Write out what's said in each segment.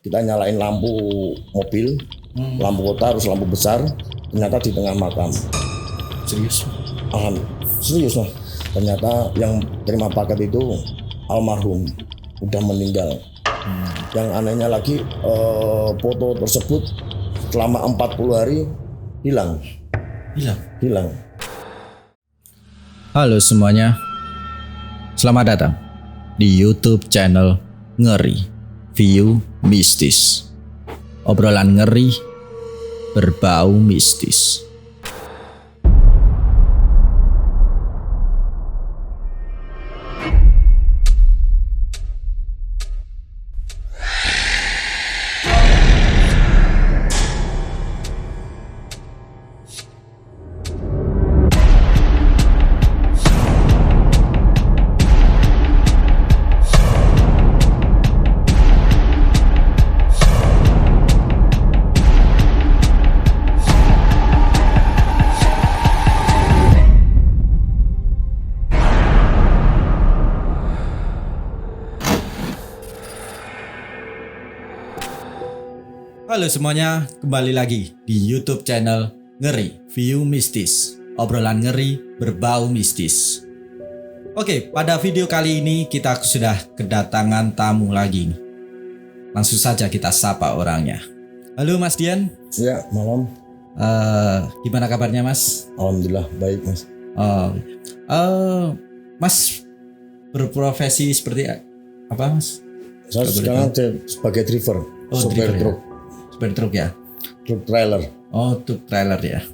kita nyalain lampu mobil, lampu kota harus lampu besar, ternyata di tengah makam. Serius? Serius Mas. Ternyata yang terima paket itu almarhum, udah meninggal. Yang anehnya lagi foto tersebut selama 40 hari hilang. Halo semuanya, selamat datang di YouTube channel Ngeri View Mistis. Obrolan ngeri berbau mistis. Halo semuanya, kembali lagi di YouTube channel Ngeri View Mistis. Obrolan ngeri berbau mistis. Oke, pada video kali ini kita sudah kedatangan tamu lagi nih. Langsung saja kita sapa orangnya. Halo Mas Dian. Ya, malam. Gimana kabarnya Mas? Alhamdulillah baik Mas. Mas berprofesi seperti apa Mas? Saya sekarang sebagai driver, sopir truk. Supir truk ya? Truk trailer. Oh, truk trailer ya.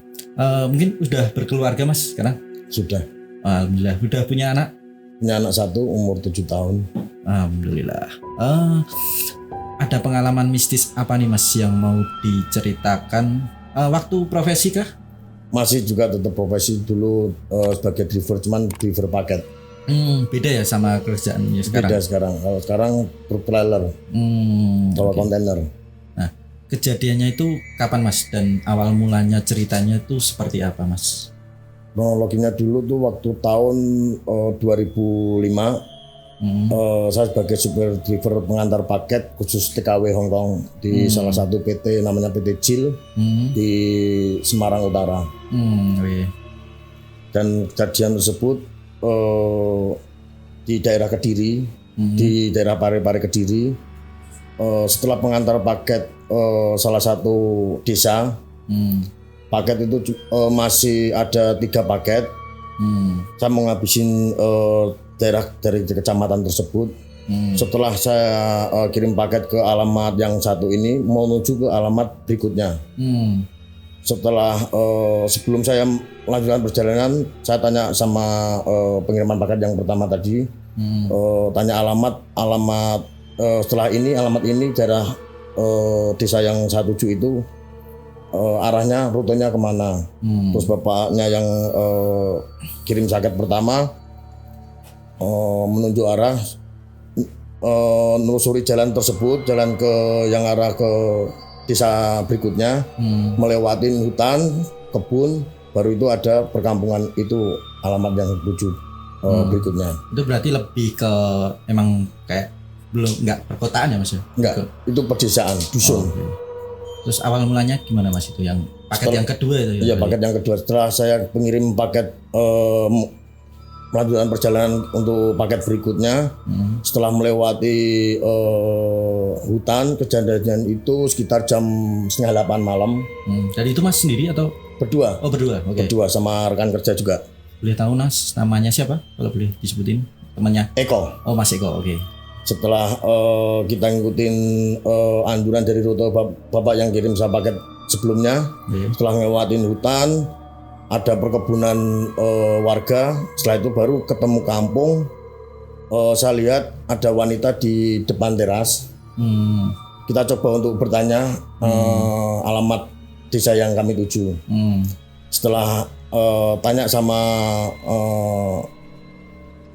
Mungkin udah berkeluarga Mas sekarang? Sudah. Alhamdulillah. Udah punya anak? Punya anak 1 umur 7 tahun. Alhamdulillah. Ada pengalaman mistis apa nih Mas yang mau diceritakan? Waktu profesi kah? Masih juga tetap profesi dulu sebagai driver, cuman driver paket. Beda ya sama kerjaannya sekarang? Beda sekarang. Kalau sekarang truk trailer. Kalau kontainer. Kejadiannya itu kapan Mas? Dan awal mulanya ceritanya itu seperti apa Mas? Kronologinya dulu tuh waktu tahun 2005 saya sebagai super driver pengantar paket khusus TKW Hongkong di salah satu PT namanya PT JIL di Semarang Utara. Dan kejadian tersebut di daerah Kediri, di daerah Parepare Kediri, setelah pengantar paket salah satu desa, paket itu masih ada 3 paket. Saya mau ngabisin daerah dari kecamatan tersebut. Setelah saya kirim paket ke alamat yang satu ini, mau menuju ke alamat berikutnya. Setelah sebelum saya melanjutkan perjalanan, saya tanya sama pengiriman paket yang pertama tadi, tanya alamat setelah ini alamat ini daerah desa yang saya tuju itu arahnya rutenya kemana. Terus bapaknya yang kirim paket pertama menunjuk arah, menelusuri jalan tersebut, jalan ke yang arah ke desa berikutnya, melewatin hutan, kebun, baru itu ada perkampungan, itu alamat yang tuju berikutnya. Itu berarti lebih ke emang kayak nggak perkotaan ya Mas? Enggak, itu pedesaan, dusun. Terus awal mulanya gimana Mas itu yang paket yang kedua itu? Iya, paket yang kedua. Setelah saya pengirim paket melanjutkan perjalanan untuk paket berikutnya, setelah melewati hutan, kejadian itu sekitar jam 7:30 malam. Jadi itu Mas sendiri atau? Berdua. Oh berdua, oke. Berdua sama rekan kerja juga. Boleh tahu Mas namanya siapa? Kalau boleh disebutin temannya? Eko. Oh Mas Eko, oke. Setelah kita ngikutin anjuran dari rute bapak yang kirim saya paket sebelumnya, setelah ngelewatin hutan, ada perkebunan warga. Setelah itu baru ketemu kampung. Saya lihat ada wanita di depan teras. Kita coba untuk bertanya alamat desa yang kami tuju. Setelah tanya sama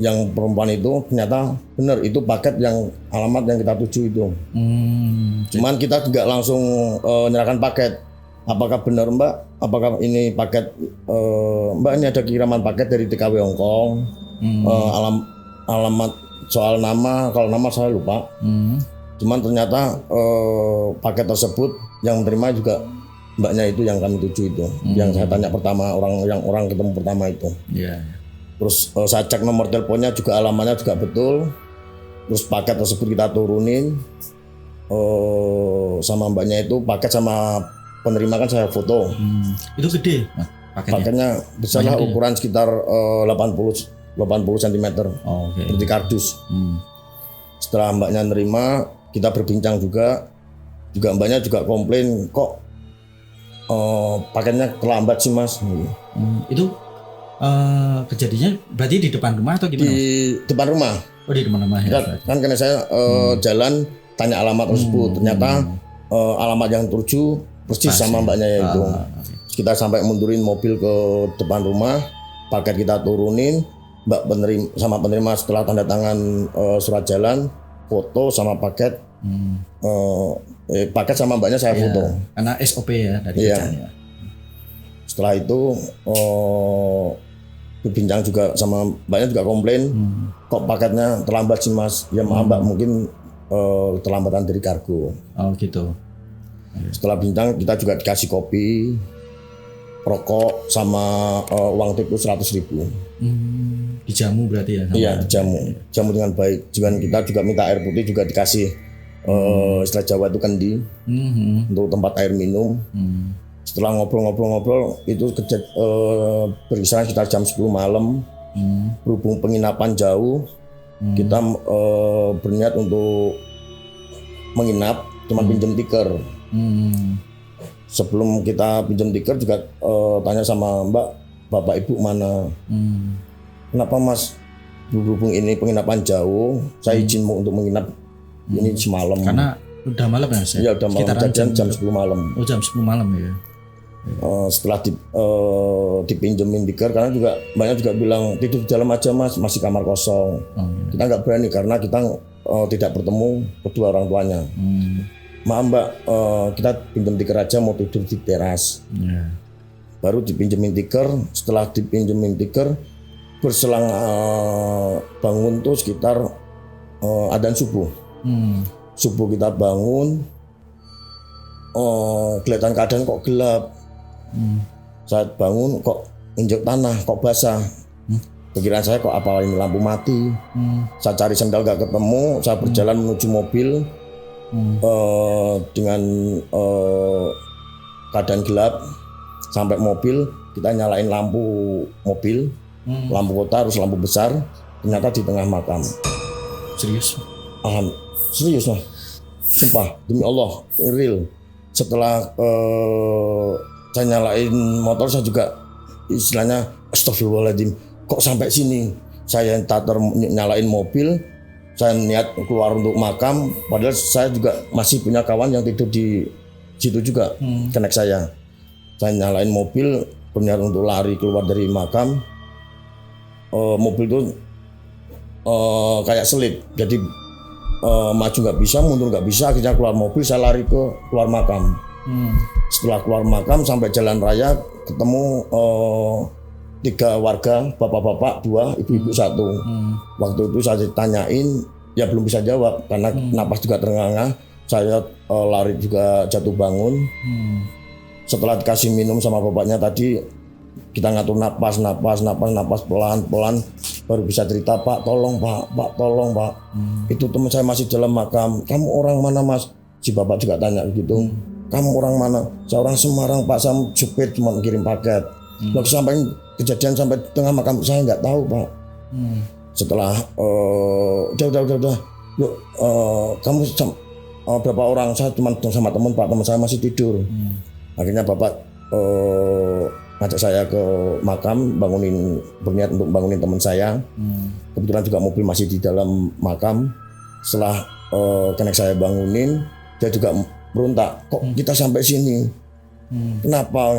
yang perempuan itu, ternyata benar itu paket yang alamat yang kita tuju itu. Cuman kita juga langsung menyerahkan paket. Apakah benar Mbak? Apakah ini paket Mbak, ini ada kiriman paket dari TKW Hongkong. Alamat soal nama, kalau nama saya lupa. Cuman ternyata paket tersebut yang menerima juga mbaknya itu yang kami tuju itu, yang saya tanya pertama, orang ketemu pertama itu. Iya. Terus saya cek nomor teleponnya juga, alamatnya juga betul. Terus paket tersebut kita turunin sama mbaknya itu, paket sama penerima kan saya foto. Itu gede paketnya besar lah, ukuran sekitar 80 cm. Seperti kardus. Setelah mbaknya nerima, kita berbincang juga mbaknya juga komplain, kok paketnya terlambat sih mas. Itu kejadiannya berarti di depan rumah atau gimana? Di depan rumah. Oh, di depan rumah ya. Kan karena saya jalan tanya alamat tersebut, ternyata alamat yang tuju persis sama mbaknya itu. Kita sampai mundurin mobil ke depan rumah, paket kita turunin, mbak penerima setelah tanda tangan surat jalan, foto sama paket, paket sama mbaknya saya foto. Karena SOP ya dari kerjanya. Setelah itu berbincang juga sama mbaknya juga komplain, kok paketnya terlambat sih mas? Ya maaf mbak, mungkin terlambatan dari kargo. Oh gitu. Setelah bincang kita juga dikasih kopi, rokok sama uang tip 100.000. Dijamu berarti ya? Iya, dijamu dengan baik. Kita juga minta air putih juga dikasih, istilah Jawa itu kendi, untuk tempat air minum. Setelah ngobrol-ngobrol itu berkisar sekitar jam 10 malam. Berhubung penginapan jauh, kita berniat untuk menginap, cuma pinjam tikar. Sebelum kita pinjam tikar juga tanya sama mbak, bapak ibu mana? Kenapa mas? Berhubung ini penginapan jauh, saya izin untuk menginap ini semalam. Karena udah malam ya? Iya udah malam, jam 10 malam. Oh jam 10 malam ya? Setelah dipinjemin tikar, karena juga banyak juga bilang tidur di dalam aja mas, masih kamar kosong. Kita nggak berani karena kita tidak bertemu kedua orang tuanya. Maaf mbak, kita pinjam tikar aja, mau tidur di teras. Baru dipinjemin tikar. Setelah dipinjemin tikar, berselang bangun tuh sekitar adzan subuh. Subuh kita bangun, kelihatan keadaan kok gelap. Saat bangun kok injek tanah, kok basah. Pikiran saya kok apa ini lampu mati. Saya cari sendal gak ketemu, saya berjalan menuju mobil. Dengan keadaan gelap, sampai mobil kita nyalain lampu mobil, lampu kota harus lampu besar, ternyata di tengah makam. Serius? Serius lah, sumpah demi Allah, real. Setelah saya nyalain motor, saya juga istilahnya astagfirullahaladzim, kok sampai sini. Saya nyalain mobil, saya niat keluar untuk makam, padahal saya juga masih punya kawan yang tidur di situ juga, connect saya. Saya nyalain mobil, berniat untuk lari keluar dari makam. Mobil itu kayak selip, jadi maju nggak bisa, mundur nggak bisa, akhirnya keluar mobil, saya lari ke keluar makam. Setelah keluar makam sampai jalan raya, ketemu 3 warga, bapak-bapak 2, ibu-ibu 1. Waktu itu saya ditanyain, ya belum bisa jawab karena napas juga terengah-engah. Saya lari juga jatuh bangun. Setelah dikasih minum sama bapaknya tadi, kita ngatur napas pelan-pelan, baru bisa cerita, Pak tolong pak, tolong pak. Itu teman saya masih dalam makam. Kamu orang mana mas? Si bapak juga tanya gitu. Kamu orang mana? Saya orang Semarang pak, saya supir cuma kirim paket. Lalu sampai kejadian sampai tengah makam saya nggak tahu pak. Setelah udah yuk kamu berapa orang? Saya cuma sama teman pak, teman saya masih tidur. Akhirnya bapak ngajak saya ke makam, berniat untuk bangunin teman saya. Kebetulan juga mobil masih di dalam makam. Setelah connect saya bangunin, dia juga berontak, kok kita sampai sini? Kenapa?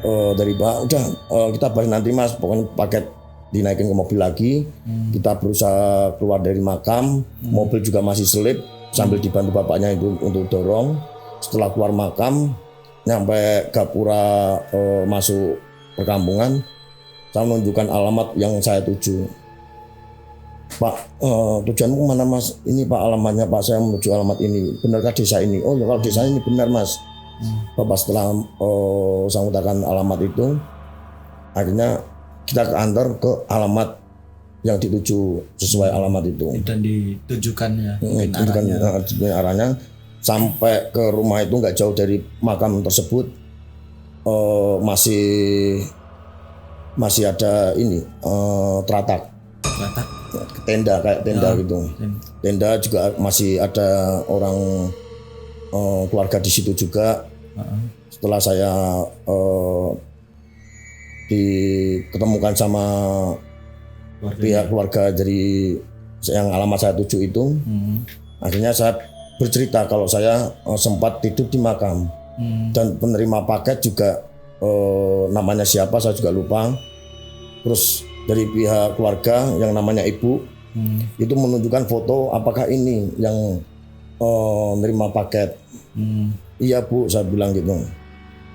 Dari Pak, udah kita bahas nanti mas, pokoknya paket dinaikin ke mobil lagi. Kita berusaha keluar dari makam, mobil juga masih selip, sambil dibantu bapaknya itu untuk dorong. Setelah keluar makam, nyampe gapura masuk perkampungan, saya menunjukkan alamat yang saya tuju. Pak, tujuanmu kemana Mas? Ini Pak alamatnya Pak, saya menuju alamat ini. Benarkah desa ini? Oh ya kalau desa ini benar Mas. Bapak setelah saya mengutakan alamat itu, akhirnya kita antar ke alamat yang dituju sesuai alamat itu. Dan ditujukan ya mungkin Tunjukkan arahnya. arahnya sampai ke rumah itu nggak jauh dari makam tersebut. Masih ada ini teratak. Batak. Tenda kayak tenda gitu. Tenda juga masih ada orang keluarga di situ juga. Setelah saya diketemukan sama pihak keluarga dari yang alamat saya tuju itu, akhirnya saya bercerita kalau saya sempat tidur di makam dan penerima paket juga namanya siapa saya juga lupa. Terus dari pihak keluarga yang namanya ibu itu menunjukkan foto apakah ini yang nerima paket. Iya Bu, saya bilang gitu.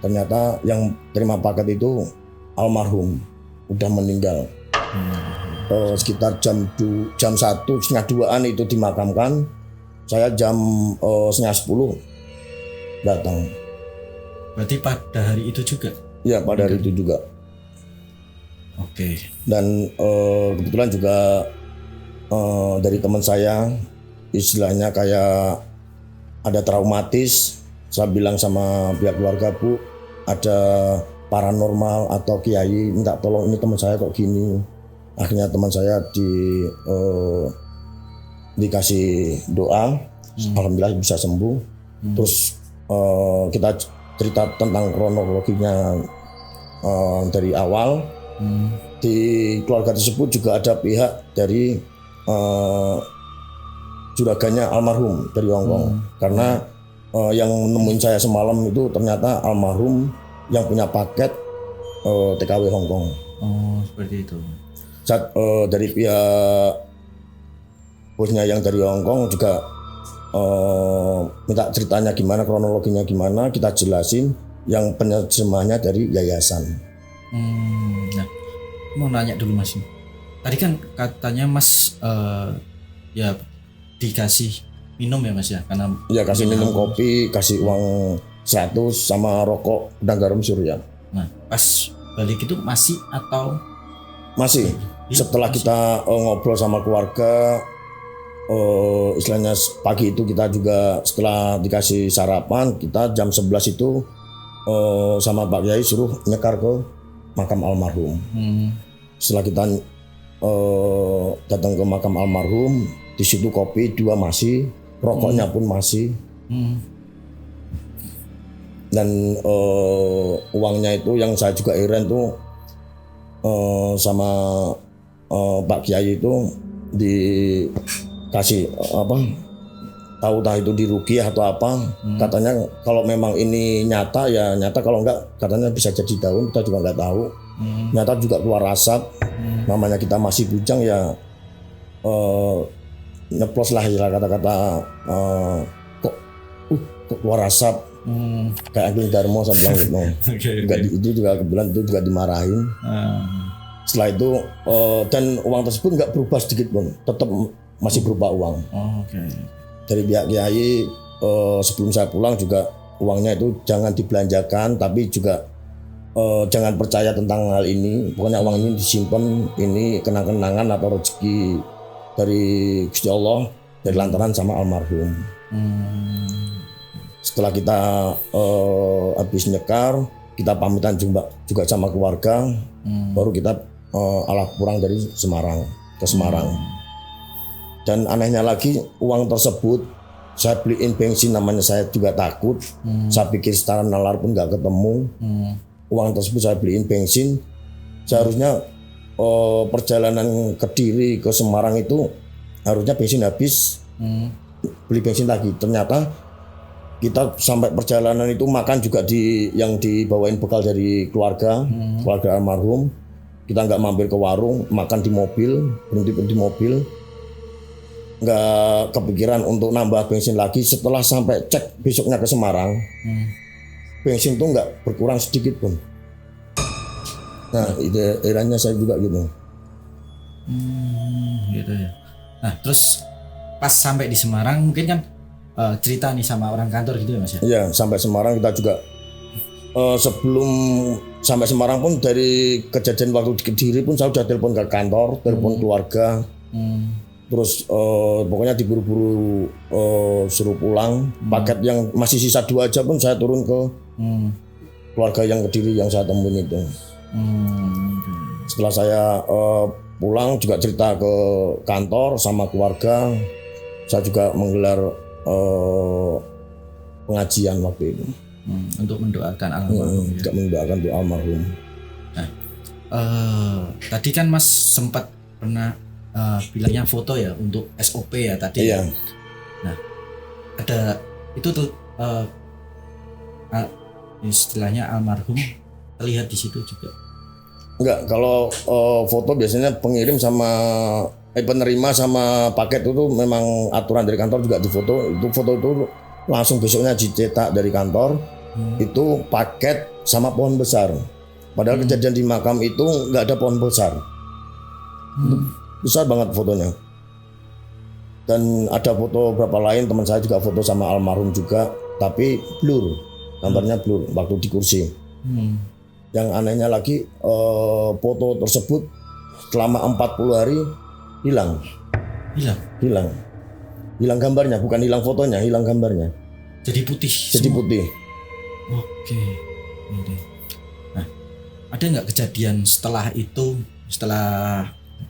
Ternyata yang terima paket itu almarhum, udah meninggal. Sekitar jam 1, setengah 2-an itu dimakamkan. Saya jam setengah 10 datang. Berarti pada hari itu juga? Ya pada hari itu juga. Oke. Dan kebetulan juga dari teman saya istilahnya kayak ada traumatis. Saya bilang sama pihak keluarga, Bu, ada paranormal atau kiai minta tolong ini teman saya kok gini. Akhirnya teman saya dikasih doa, alhamdulillah bisa sembuh. Terus kita cerita tentang kronologinya dari awal. Di keluarga tersebut juga ada pihak dari juraganya almarhum dari Hongkong. Karena yang nemuin saya semalam itu ternyata almarhum yang punya paket TKW Hongkong. Oh seperti itu. Dari pihak bosnya yang dari Hongkong juga minta ceritanya gimana, kronologinya gimana, kita jelasin. Yang penerjemahnya dari yayasan. Nah, mau nanya dulu Mas. Tadi kan katanya Mas ya dikasih minum ya Mas ya, karena ya kasih minum kopi, kasih uang 100 sama rokok dan garam surya. Nah, pas balik itu masih atau masih? Setelah kita ngobrol sama keluarga, istilahnya pagi itu kita juga setelah dikasih sarapan, kita jam 11 itu sama Pak Kiai suruh nyekar ke makam almarhum. Setelah kita datang ke makam almarhum, di situ kopi 2 masih, rokoknya pun masih. Dan uangnya itu yang saya juga heran tuh sama Pak Kiai itu dikasih apa? Tahu itu diruqyah atau apa? Katanya kalau memang ini nyata ya nyata, kalau enggak katanya bisa jadi daun, kita juga enggak tahu. Nyata juga keluar asap. Namanya kita masih bujang ya nyeplos lah ya kata-kata kok keluar asap. Kayak Agil Darmo saya bilang gitu. Itu juga kebetulan itu juga dimarahin. Setelah itu dan uang tersebut enggak berubah sedikit pun, tetap masih berupa uang. Dari pihak Kiai sebelum saya pulang juga uangnya itu jangan dibelanjakan, tapi juga jangan percaya tentang hal ini. Pokoknya uang ini disimpan, ini kenang-kenangan atau rezeki dari Gusti Allah dari lantaran sama almarhum. Setelah kita habis nyekar, kita pamitan juga sama keluarga, baru kita alah pulang dari Semarang ke Semarang. Dan anehnya lagi uang tersebut saya beliin bensin, namanya saya juga takut. Saya pikir secara nalar pun nggak ketemu. Uang tersebut saya beliin bensin. Seharusnya perjalanan Kediri ke Semarang itu harusnya bensin habis, beli bensin lagi. Ternyata kita sampai perjalanan itu makan juga yang dibawain bekal dari keluarga almarhum. Kita nggak mampir ke warung, makan di mobil, berhenti di mobil. Nggak kepikiran untuk nambah bensin lagi. Setelah sampai cek besoknya ke Semarang, bensin tuh nggak berkurang sedikit pun. Nah, herannya saya juga gitu. Gitu ya. Nah terus pas sampai di Semarang mungkin kan cerita nih sama orang kantor gitu ya Mas ya? Iya, sampai Semarang kita juga sebelum sampai Semarang pun dari kejadian waktu di Kediri pun saya sudah telepon ke kantor, telepon keluarga. Terus pokoknya diburu-buru suruh pulang. Paket yang masih sisa 2 aja pun saya turun ke keluarga yang Kediri yang saya temuin itu. Setelah saya pulang juga cerita ke kantor sama keluarga. Saya juga menggelar pengajian waktu itu. Untuk mendoakan almarhum. Untuk mendoakan doa almarhum. Nah, tadi kan Mas sempat pernah bilangnya foto ya untuk SOP ya tadi. Iya. Nah, ada itu tuh istilahnya almarhum terlihat di situ juga. Enggak, kalau foto biasanya pengirim sama penerima sama paket itu memang aturan dari kantor juga difoto. Itu foto itu langsung besoknya dicetak dari kantor. Itu paket sama pohon besar. Padahal kejadian di makam itu nggak ada pohon besar. Besar banget fotonya. Dan ada foto berapa lain teman saya juga foto sama almarhum juga, tapi blur, gambarnya blur waktu di kursi. Yang anehnya lagi foto tersebut selama 40 hari hilang gambarnya, bukan hilang fotonya, hilang gambarnya. Jadi putih. Oke. Nah, ada nggak kejadian setelah itu,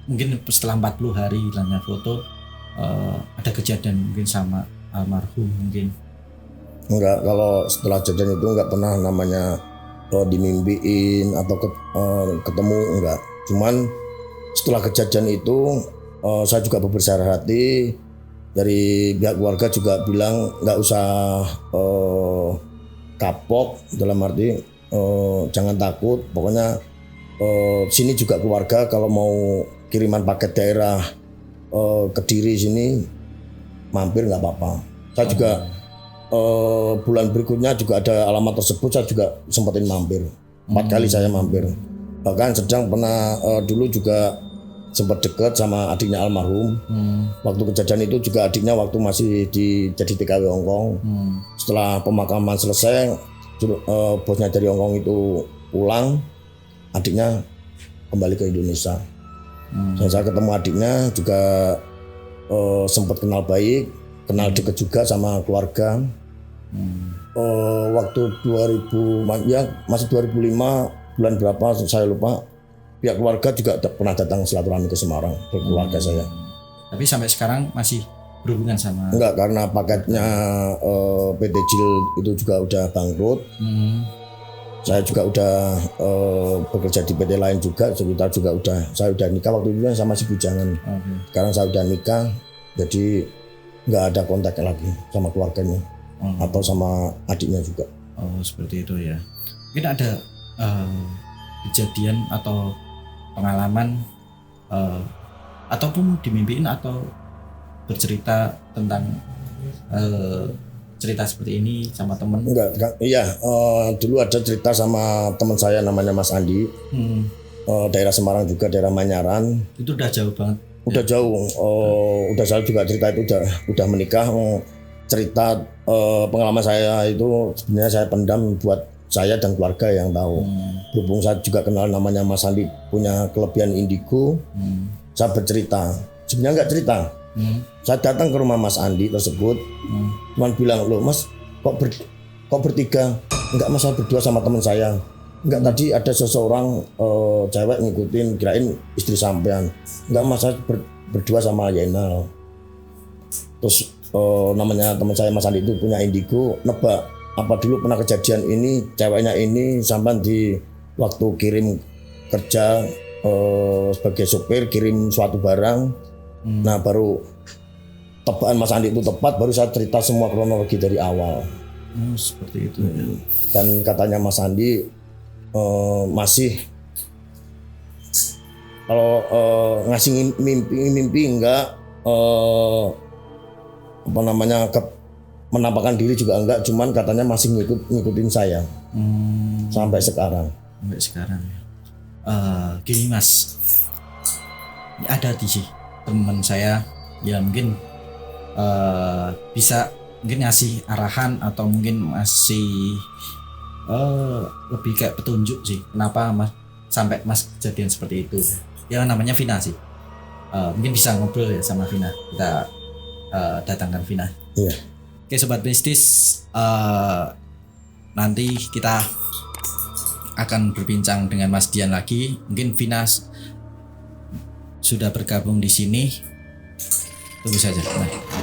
mungkin setelah 40 hari hilangnya foto, ada kejadian mungkin sama almarhum mungkin? Enggak, kalau setelah kejadian itu enggak pernah namanya dimimpiin atau ketemu, enggak. Cuman setelah kejadian itu saya juga berbesar hati, dari pihak keluarga juga bilang enggak usah kapok, dalam arti jangan takut, pokoknya sini juga keluarga kalau mau kiriman paket daerah Kediri sini mampir nggak apa-apa. Saya juga bulan berikutnya juga ada alamat tersebut, saya juga sempetin mampir. 4 kali saya mampir. Bahkan sedang pernah dulu juga sempat dekat sama adiknya almarhum. Waktu kejadian itu juga adiknya waktu masih jadi TKW Hongkong. Setelah pemakaman selesai, bosnya dari Hongkong itu pulang, adiknya kembali ke Indonesia. Dan saya ketemu adiknya juga sempat kenal baik, kenal dekat juga sama keluarga. Waktu 2000 ya masih 2005 bulan berapa saya lupa, pihak keluarga juga pernah datang silaturahmi ke Semarang ke keluarga saya. Tapi sampai sekarang masih berhubungan sama? Enggak, karena paketnya PT JIL itu juga udah bangkrut. Saya juga udah bekerja di PT lain juga, saya udah nikah waktu itu sama si bujangan. Sekarang saya udah nikah, jadi nggak ada kontak lagi sama keluarganya atau sama adiknya juga. Oh, seperti itu ya. Mungkin ada kejadian atau pengalaman ataupun dimimpiin atau bercerita tentang cerita seperti ini sama temen? Enggak, iya, dulu ada cerita sama teman saya namanya Mas Andi, daerah Semarang juga, daerah Manyaran. Itu udah jauh banget? Udah jauh, udah saya juga cerita itu udah menikah. Cerita pengalaman saya itu sebenarnya saya pendam buat saya dan keluarga yang tahu. Berhubung saya juga kenal namanya Mas Andi punya kelebihan indigo, saya bercerita. Sebenarnya nggak cerita. Saya datang ke rumah Mas Andi tersebut, cuman bilang, loh Mas, kok bertiga? Enggak Mas, saya berdua sama teman saya. Enggak, tadi ada seseorang cewek ngikutin, kirain istri sampean. Enggak Mas, saya berdua sama Yena. Terus namanya teman saya Mas Andi itu punya indigo, nebak apa dulu pernah kejadian ini, ceweknya ini sampean di waktu kirim kerja sebagai sopir, kirim suatu barang. Nah baru tebakan Mas Andi itu tepat, baru saya cerita semua kronologi dari awal. Seperti itu ya. Dan katanya Mas Andi masih kalau ngasih mimpi enggak, menampakkan diri juga enggak, cuman katanya masih ngikutin saya sampai sekarang. Gini Mas, ini ada sih teman saya ya mungkin bisa mungkin ngasih arahan atau mungkin masih lebih kayak petunjuk sih kenapa Mas sampai Mas kejadian seperti itu. Ya namanya Vina sih. Mungkin bisa ngobrol ya sama Vina. Kita datangkan Vina. Iya. Oke sobat mistis, nanti kita akan berbincang dengan Mas Dian lagi. Mungkin Vina sudah bergabung di sini. Tunggu saja. Nah.